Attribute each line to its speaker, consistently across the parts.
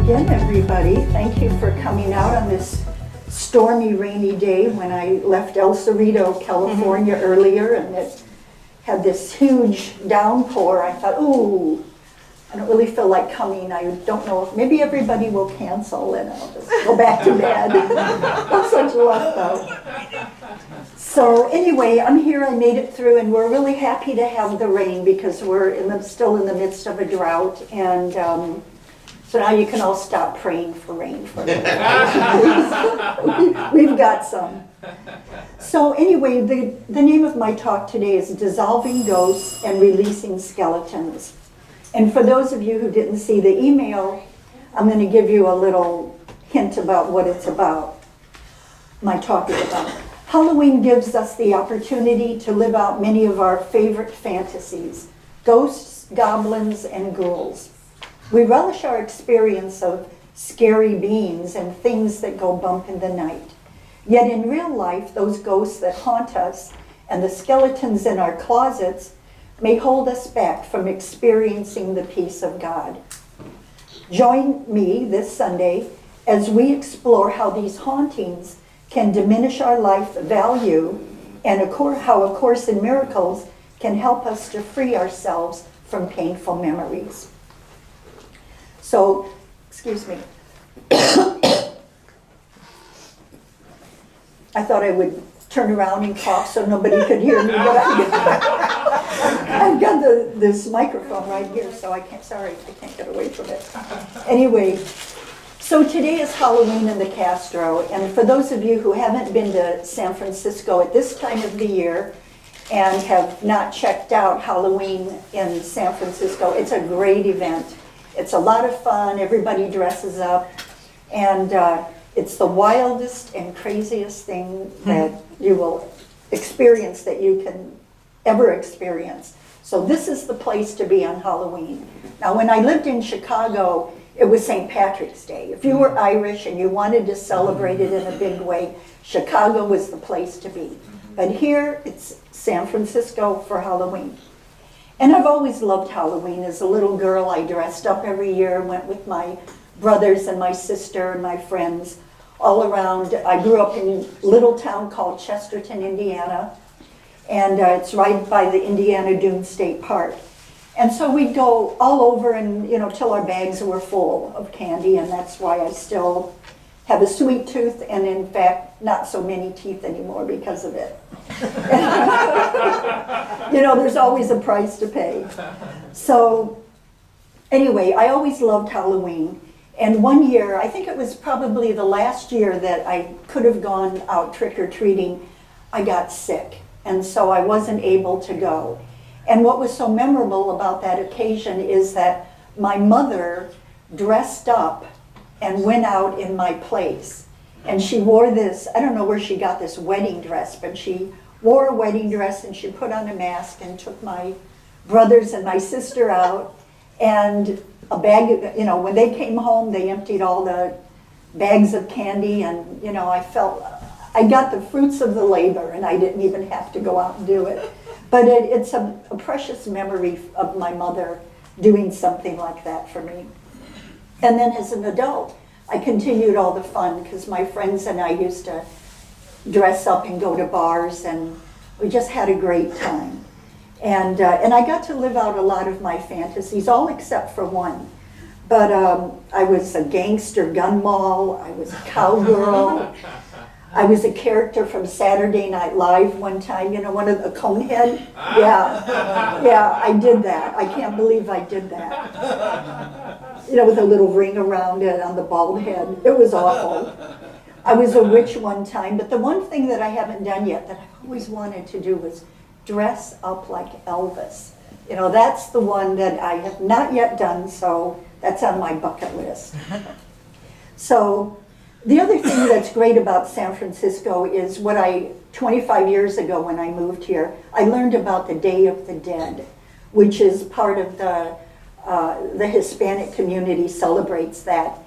Speaker 1: again, everybody. Thank you for coming out on this stormy, rainy day when I left El Cerrito, California earlier, and it had this huge downpour. I thought, ooh, I don't really feel like coming. I don't know if maybe everybody will cancel and I'll just go back to bed. Not such luck, though. So anyway, I'm here. I made it through, and we're really happy to have the rain because we're still in the midst of a drought, and so now you can all stop praying for rain for me. We've got some. So anyway, the name of my talk today is Dissolving Ghosts and Releasing Skeletons. And for those of you who didn't see the email, I'm going to give you a little hint about what it's about, my talk is about. Halloween gives us the opportunity to live out many of our favorite fantasies, ghosts, goblins, and ghouls. We relish our experience of scary beings and things that go bump in the night. Yet in real life, those ghosts that haunt us and the skeletons in our closets may hold us back from experiencing the peace of God. Join me this Sunday as we explore how these hauntings can diminish our life value and how A Course in Miracles can help us to free ourselves from painful memories. So, excuse me. I thought I would turn around and cough so nobody could hear me, but I've got this microphone right here, so I can't get away from it. Anyway, so today is Halloween in the Castro, and for those of you who haven't been to San Francisco at this time of the year and have not checked out Halloween in San Francisco, it's a great event. It's a lot of fun, everybody dresses up, and it's the wildest and craziest thing that you will experience that you can ever experience. So this is the place to be on Halloween. Now, when I lived in Chicago, it was St. Patrick's Day. If you were Irish and you wanted to celebrate it in a big way, Chicago was the place to be. But here, it's San Francisco for Halloween. And I've always loved Halloween. As a little girl, I dressed up every year, went with my brothers and my sister and my friends all around. I grew up in a little town called Chesterton, Indiana, and it's right by the Indiana Dunes State Park. And so we'd go all over and, till our bags were full of candy, and that's why I still have a sweet tooth, and in fact, not so many teeth anymore because of it. There's always a price to pay. So anyway, I always loved Halloween. And one year, I think it was probably the last year that I could have gone out trick-or-treating, I got sick. And so I wasn't able to go. And what was so memorable about that occasion is that my mother dressed up and went out in my place. And she wore this, I don't know where she got this wedding dress, but she wore a wedding dress and she put on a mask and took my brothers and my sister out. And a bag, when they came home, they emptied all the bags of candy, and, I got the fruits of the labor, and I didn't even have to go out and do it. But it's a precious memory of my mother doing something like that for me. And then as an adult, I continued all the fun because my friends and I used to dress up and go to bars, and we just had a great time. And I got to live out a lot of my fantasies, all except for one. But I was a gangster gun moll, I was a cowgirl, I was a character from Saturday Night Live one time, one of the Conehead. Yeah, I did that. I can't believe I did that. With a little ring around it on the bald head. It was awful. I was a witch one time, but the one thing that I haven't done yet that I've always wanted to do was dress up like Elvis. That's the one that I have not yet done, so that's on my bucket list. So the other thing that's great about San Francisco is 25 years ago when I moved here, I learned about the Day of the Dead, which is part of the Hispanic community celebrates that.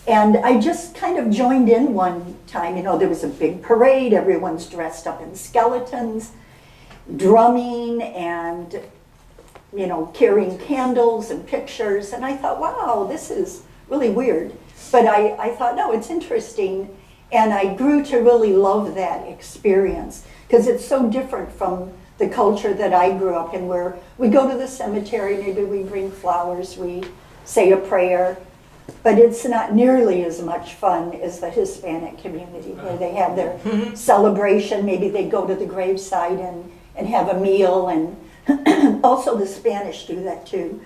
Speaker 1: And I just kind of joined in one time. There was a big parade, everyone's dressed up in skeletons, drumming and, carrying candles and pictures. And I thought, wow, this is really weird. But I thought, no, it's interesting. And I grew to really love that experience because it's so different from the culture that I grew up in, where we go to the cemetery, maybe we bring flowers, we say a prayer, but it's not nearly as much fun as the Hispanic community, where they have their celebration. Maybe they go to the graveside and have a meal, and also the Spanish do that too.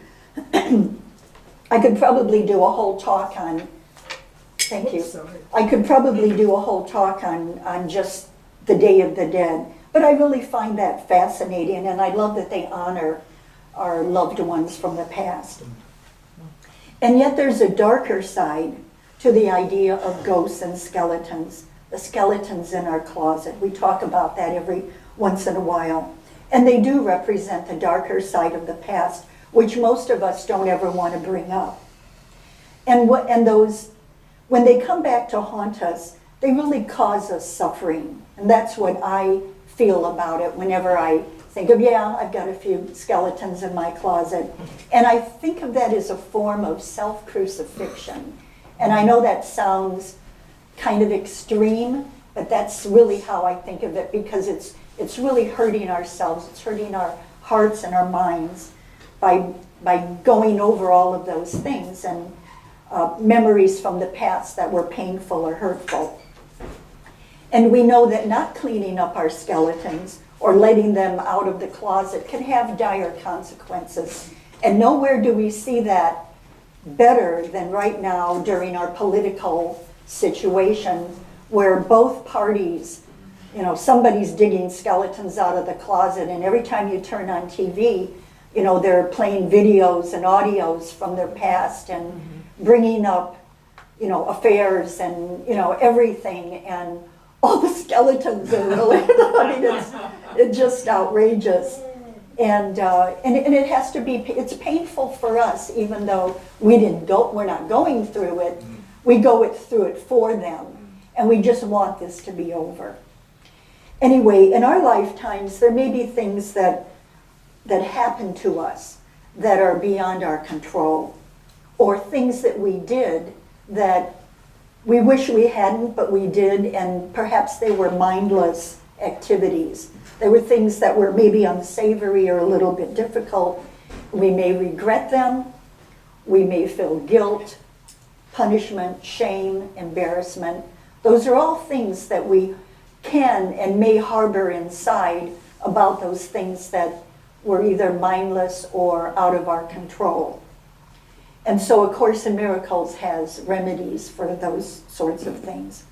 Speaker 1: I could probably do a whole talk on, thank you. I could probably do a whole talk on just the Day of the Dead, but I really find that fascinating, and I love that they honor our loved ones from the past. And yet there's a darker side to the idea of ghosts and skeletons, the skeletons in our closet. We talk about that every once in a while. And they do represent the darker side of the past, which most of us don't ever want to bring up. And those, when they come back to haunt us, they really cause us suffering. And that's what I feel about it whenever I think of, yeah, I've got a few skeletons in my closet. And I think of that as a form of self-crucifixion. And I know that sounds kind of extreme, but that's really how I think of it, because it's really hurting ourselves. It's hurting our hearts and our minds by going over all of those things and memories from the past that were painful or hurtful. And we know that not cleaning up our skeletons or letting them out of the closet can have dire consequences. And nowhere do we see that better than right now during our political situation, where both parties, you know, somebody's digging skeletons out of the closet, and every time you turn on TV, you know, they're playing videos and audios from their past and bringing up, you know, affairs and, you know, everything, and all the skeletons are really, I mean, it's just outrageous. And it has to be, it's painful for us, even though we're not going through it, we go through it for them, and we just want this to be over. Anyway, in our lifetimes, there may be things that happen to us that are beyond our control, or things that we did that we wish we hadn't, but we did, and perhaps they were mindless activities. They were things that were maybe unsavory or a little bit difficult. We may regret them. We may feel guilt, punishment, shame, embarrassment. Those are all things that we can and may harbor inside about those things that were either mindless or out of our control. And so A Course in Miracles has remedies for those sorts of things.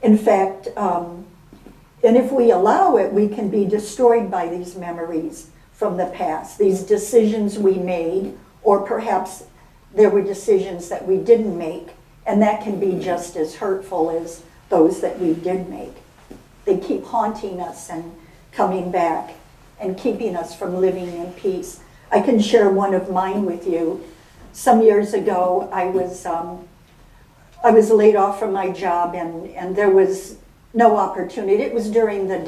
Speaker 1: In fact, and if we allow it, we can be destroyed by these memories from the past, these decisions we made, or perhaps there were decisions that we didn't make, and that can be just as hurtful as those that we did make. They keep haunting us and coming back and keeping us from living in peace. I can share one of mine with you. Some years ago, I was laid off from my job, and there was no opportunity. It was during the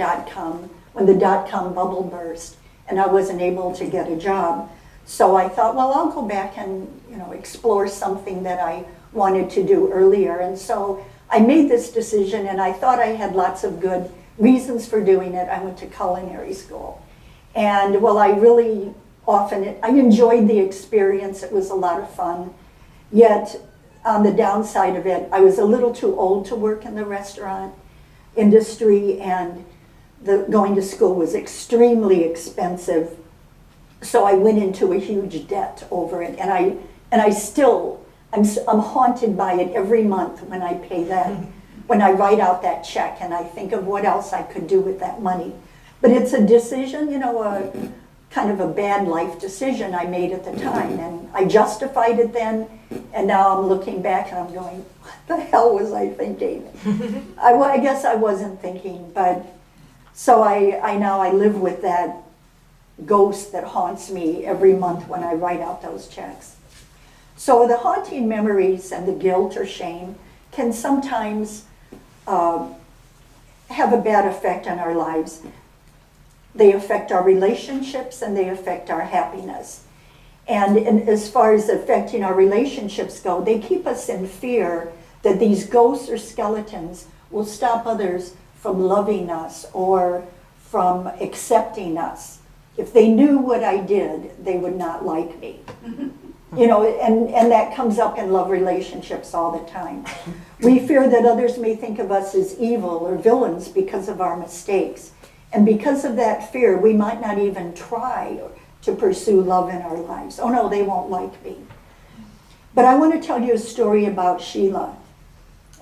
Speaker 1: when the dot-com bubble burst, and I wasn't able to get a job. So I thought, well, I'll go back and, you know, explore something that I wanted to do earlier. And so I made this decision, and I thought I had lots of good reasons for doing it. I went to culinary school. And well, I enjoyed the experience. It was a lot of fun. Yet on the downside of it, I was a little too old to work in the restaurant industry, and going to school was extremely expensive. So I went into a huge debt over it, and I'm haunted by it every month when I pay that, when I write out that check, and I think of what else I could do with that money. But it's a decision, you know, kind of a bad life decision I made at the time, and I justified it then, and now I'm looking back and I'm going, what the hell was I thinking? I guess I wasn't thinking, but so I now live with that ghost that haunts me every month when I write out those checks. So the haunting memories and the guilt or shame can sometimes have a bad effect on our lives. They affect our relationships and they affect our happiness. And as far as affecting our relationships go, they keep us in fear that these ghosts or skeletons will stop others from loving us or from accepting us. If they knew what I did, they would not like me. You know, and that comes up in love relationships all the time. We fear that others may think of us as evil or villains because of our mistakes. And because of that fear, we might not even try to pursue love in our lives. Oh no, they won't like me. But I want to tell you a story about Sheila.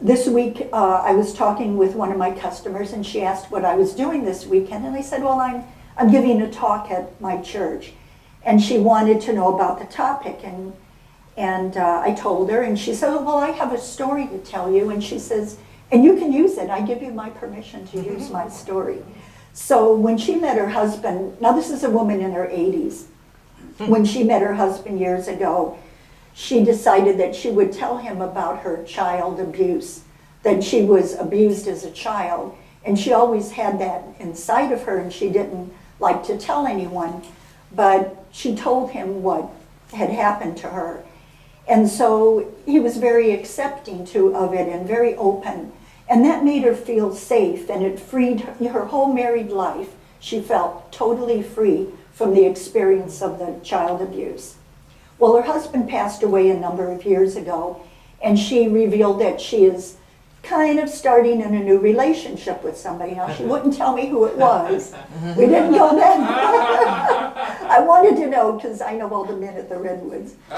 Speaker 1: This week, I was talking with one of my customers, and she asked what I was doing this weekend. And I said, well, I'm giving a talk at my church. And she wanted to know about the topic. And I told her, and she said, oh, well, I have a story to tell you. And she says, and you can use it. I give you my permission to use my story. So when she met her husband, now this is a woman in her 80s. When she met her husband years ago, she decided that she would tell him about her child abuse, that she was abused as a child. And she always had that inside of her, and she didn't like to tell anyone. But she told him what had happened to her. And so he was very accepting of it and very open. And that made her feel safe, and it freed her whole married life. She felt totally free from the experience of the child abuse. Well, her husband passed away a number of years ago, and she revealed that she is kind of starting in a new relationship with somebody. Now, she wouldn't tell me who it was. We didn't go that far. I wanted to know because I know all the men at the Redwoods. So,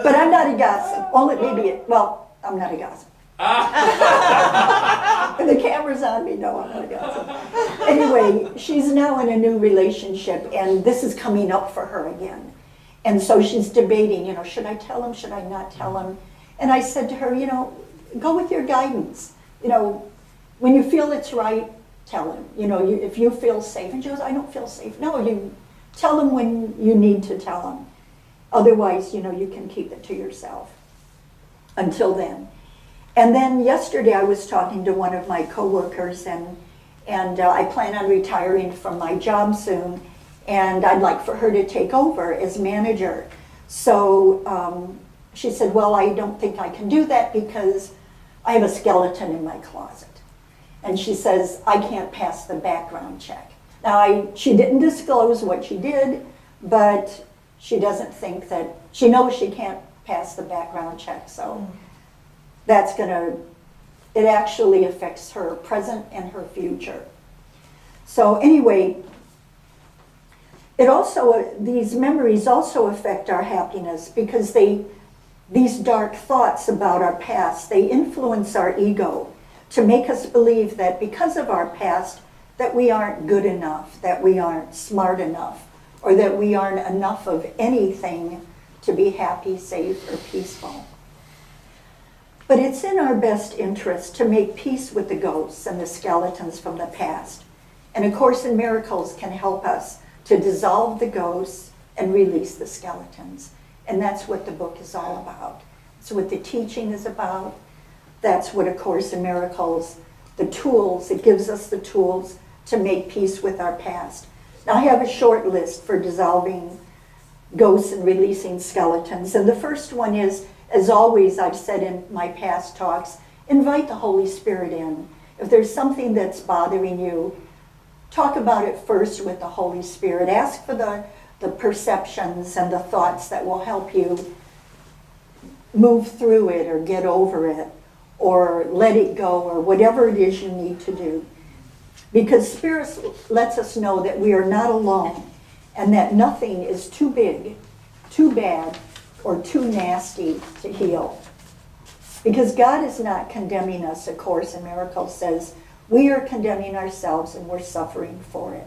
Speaker 1: but I'm not a gossip. I'm not a gossip. When the camera's on me, no, I'm not a gossip. Anyway, she's now in a new relationship, and this is coming up for her again. And so she's debating, should I tell him, should I not tell him? And I said to her, go with your guidance. When you feel it's right, tell him. If you feel safe. And she goes, I don't feel safe. No, you tell him when you need to tell him. Otherwise, you can keep it to yourself until then. And then yesterday I was talking to one of my coworkers, and I plan on retiring from my job soon, and I'd like for her to take over as manager. So she said, well, I don't think I can do that because I have a skeleton in my closet. And she says, I can't pass the background check. Now, she didn't disclose what she did, but she doesn't think that, she knows she can't pass the background check, so it actually affects her present and her future. So anyway, these memories also affect our happiness because these dark thoughts about our past, they influence our ego to make us believe that because of our past, that we aren't good enough, that we aren't smart enough, or that we aren't enough of anything to be happy, safe, or peaceful. But it's in our best interest to make peace with the ghosts and the skeletons from the past. And A Course in Miracles can help us to dissolve the ghosts and release the skeletons. And that's what the book is all about. It's what the teaching is about. That's what A Course in Miracles, the tools, it gives us the tools to make peace with our past. Now I have a short list for dissolving ghosts and releasing skeletons. And the first one is, as always, I've said in my past talks, invite the Holy Spirit in. If there's something that's bothering you, talk about it first with the Holy Spirit. Ask for the perceptions and the thoughts that will help you move through it or get over it or let it go or whatever it is you need to do. Because Spirit lets us know that we are not alone and that nothing is too big, too bad, or too nasty to heal. Because God is not condemning us, A Course in Miracles says. We are condemning ourselves and we're suffering for it.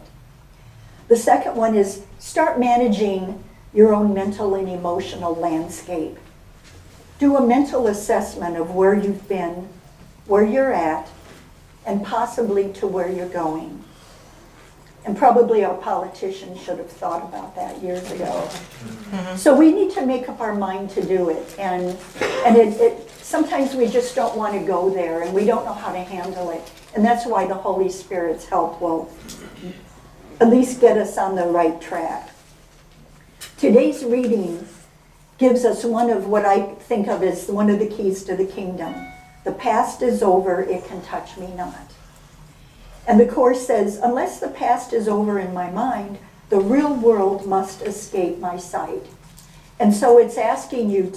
Speaker 1: The second one is start managing your own mental and emotional landscape. Do a mental assessment of where you've been, where you're at, and possibly to where you're going. And probably our politicians should have thought about that years ago. So we need to make up our mind to do it. And sometimes we just don't want to go there and we don't know how to handle it. And that's why the Holy Spirit's help will at least get us on the right track. Today's reading gives us one of what I think of as one of the keys to the kingdom. The past is over, it can touch me not. And the Course says, unless the past is over in my mind, the real world must escape my sight. And so it's asking you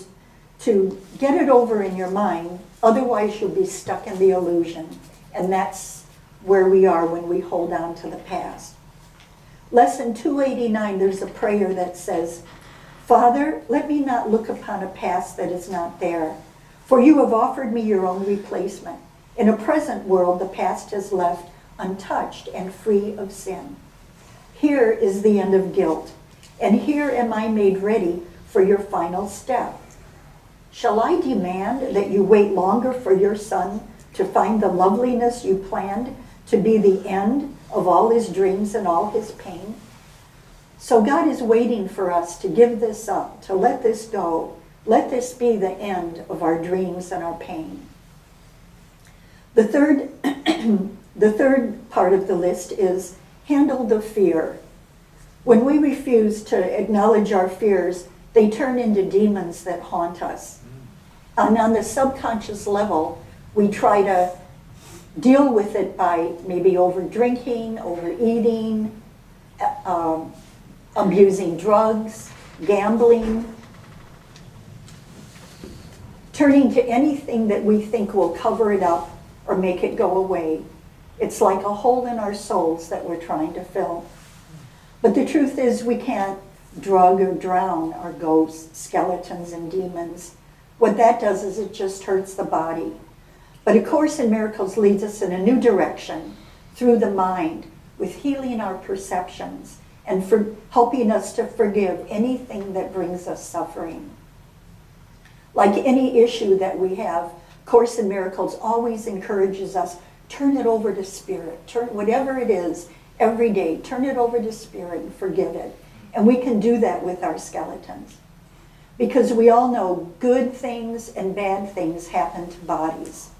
Speaker 1: to get it over in your mind, otherwise you'll be stuck in the illusion. And that's where we are when we hold on to the past. Lesson 289, there's a prayer that says, Father, let me not look upon a past that is not there, for you have offered me your own replacement. In a present world, the past is left untouched and free of sin. Here is the end of guilt, and here am I made ready for your final step. Shall I demand that you wait longer for your son to find the loveliness you planned to be the end of all his dreams and all his pain? So God is waiting for us to give this up, to let this go. Let this be the end of our dreams and our pain. The third part of the list is handle the fear. When we refuse to acknowledge our fears, they turn into demons that haunt us. And on the subconscious level, we try to deal with it by maybe over drinking, overeating, abusing drugs, gambling, turning to anything that we think will cover it up or make it go away. It's like a hole in our souls that we're trying to fill. But the truth is we can't drug or drown our ghosts, skeletons, and demons. What that does is it just hurts the body. But A Course in Miracles leads us in a new direction through the mind with healing our perceptions and for helping us to forgive anything that brings us suffering. Like any issue that we have, Course in Miracles always encourages us, turn it over to Spirit. Turn whatever it is, every day, turn it over to Spirit and forgive it. And we can do that with our skeletons. Because we all know good things and bad things happen to bodies.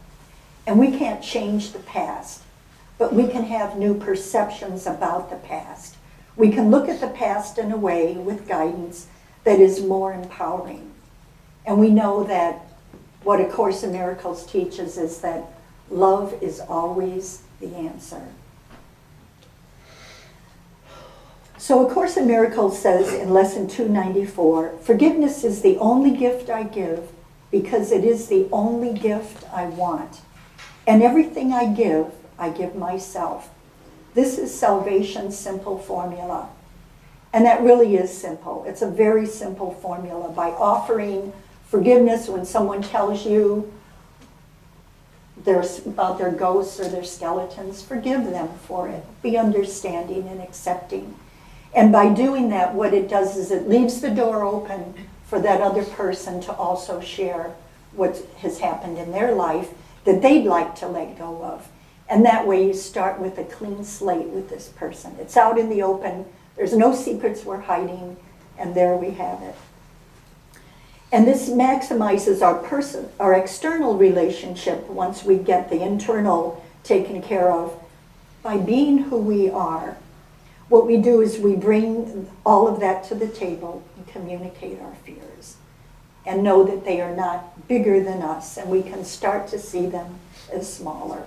Speaker 1: And we can't change the past, but we can have new perceptions about the past. We can look at the past in a way with guidance that is more empowering. And we know that what A Course in Miracles teaches is that love is always the answer. So A Course in Miracles says in Lesson 294, forgiveness is the only gift I give because it is the only gift I want. And everything I give myself. This is salvation's simple formula. And that really is simple. It's a very simple formula. By offering forgiveness when someone tells you about their ghosts or their skeletons, forgive them for it. Be understanding and accepting. And by doing that, what it does is it leaves the door open for that other person to also share what has happened in their life that they'd like to let go of. And that way you start with a clean slate with this person. It's out in the open. There's no secrets we're hiding. And there we have it. And this maximizes our external relationship once we get the internal taken care of by being who we are. What we do is we bring all of that to the table and communicate our fears and know that they are not bigger than us, and we can start to see them as smaller.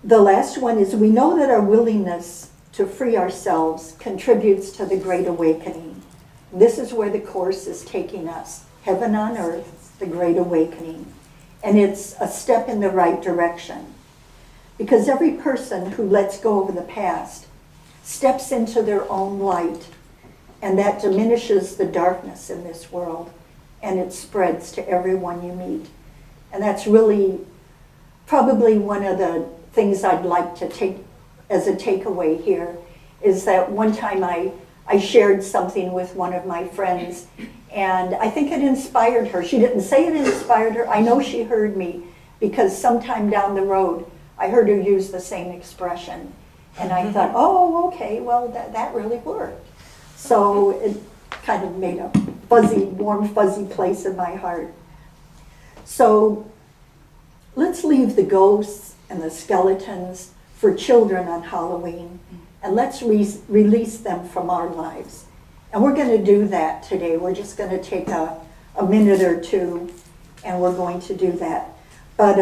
Speaker 1: The last one is we know that our willingness to free ourselves contributes to the Great Awakening. This is where the Course is taking us. Heaven on earth, the Great Awakening. And it's a step in the right direction. Because every person who lets go of the past steps into their own light, and that diminishes the darkness in this world, and it spreads to everyone you meet. And that's really probably one of the things I'd like to take as a takeaway here, is that one time I shared something with one of my friends, and I think it inspired her. She didn't say it inspired her. I know she heard me, because sometime down the road, I heard her use the same expression. And I thought, oh, okay, well, that really worked. So it kind of made a fuzzy, warm, fuzzy place in my heart. So let's leave the ghosts and the skeletons for children on Halloween and let's release them from our lives. And we're going to do that today. We're just going to take a minute or two, and we're going to do that. But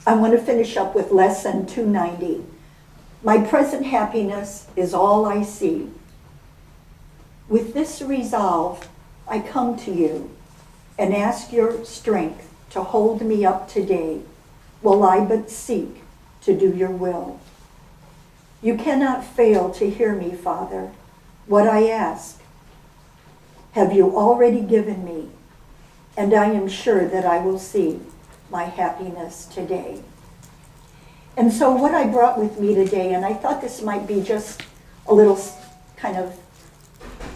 Speaker 1: I want to finish up with lesson 290. My present happiness is all I see. With this resolve, I come to you and ask your strength to hold me up today, while I but seek to do your will. You cannot fail to hear me, Father. What I ask have you already given me, and I am sure that I will see my happiness today. And so what I brought with me today, and I thought this might be just a little kind of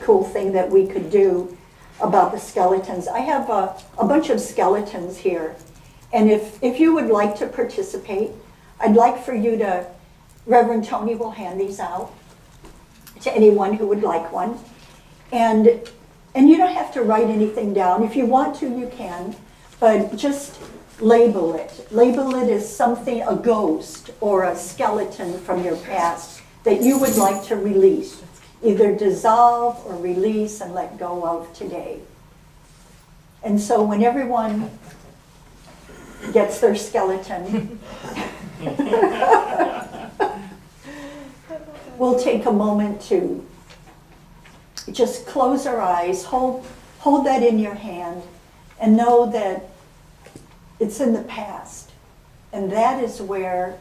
Speaker 1: cool thing that we could do about the skeletons. I have a bunch of skeletons here, and if you would like to participate, I'd like for you to, Reverend Tony will hand these out to anyone who would like one. And you don't have to write anything down. If you want to, you can, but just label it. Label it as something, a ghost or a skeleton from your past that you would like to release. Either dissolve or release and let go of today. And so when everyone gets their skeleton, we'll take a moment to just close our eyes, hold that in your hand, and know that it's in the past. And that is where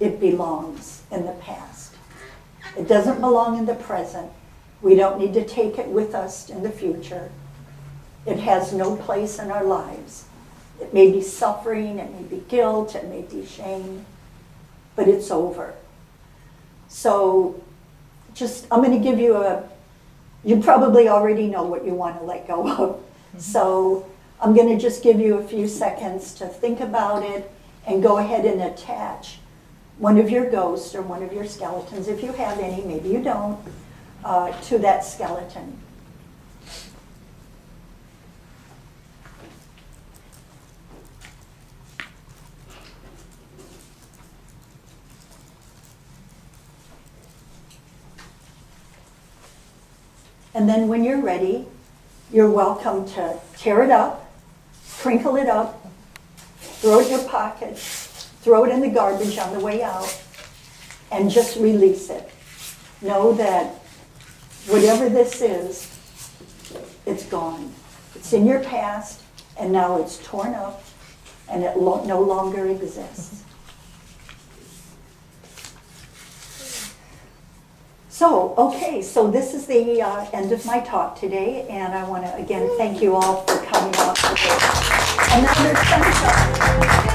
Speaker 1: it belongs, in the past. It doesn't belong in the present. We don't need to take it with us in the future. It has no place in our lives. It may be suffering, it may be guilt, it may be shame, but it's over. So I'm going to give you you probably already know what you want to let go of. So I'm going to just give you a few seconds to think about it and go ahead and attach one of your ghosts or one of your skeletons, if you have any, maybe you don't, to that skeleton. And then when you're ready, you're welcome to tear it up, crinkle it up, throw it in your pocket, throw it in the garbage on the way out, and just release it. Know that whatever this is, it's gone. It's in your past, and now it's torn up, and it no longer exists. So this is the end of my talk today, and I want to again thank you all for coming out today. And now there's sunshine.